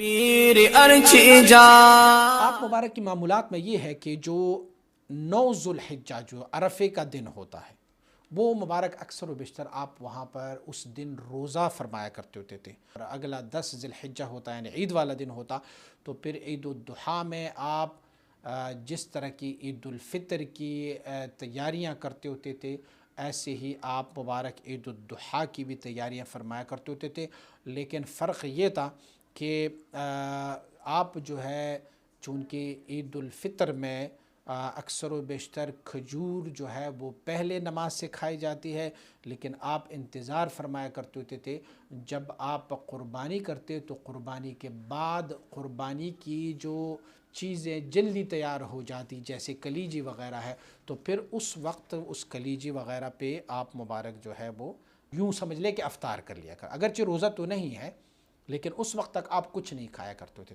پیر ارچھی جا آپ مبارک کی معمولات میں یہ ہے کہ جو 9 ذوالحجہ جو عرفے کا دن ہوتا ہے وہ مبارک اکثر و بیشتر آپ وہاں پر اس دن روزہ فرمایا کرتے ہوتے تھے، اور اگلا 10 ذی الحجہ ہوتا ہے یعنی عید والا دن ہوتا تو پھر عید الضحیٰ میں آپ جس طرح کی عید الفطر کی تیاریاں کرتے ہوتے تھے ایسے ہی آپ مبارک عید الضحیٰ کی بھی تیاریاں فرمایا کرتے ہوتے تھے، لیکن فرق یہ تھا کہ آپ جو ہے چونکہ عید الفطر میں اکثر و بیشتر کھجور جو ہے وہ پہلے نماز سے کھائی جاتی ہے، لیکن آپ انتظار فرمایا کرتے ہوتے تھے جب آپ قربانی کرتے تو قربانی کے بعد قربانی کی جو چیزیں جلدی تیار ہو جاتی جیسے کلیجی وغیرہ ہے تو پھر اس وقت اس کلیجی وغیرہ پہ آپ مبارک جو ہے وہ یوں سمجھ لے کہ افطار کر لیا کر، اگرچہ روزہ تو نہیں ہے لیکن اس وقت تک آپ کچھ نہیں کھایا کرتے تھے۔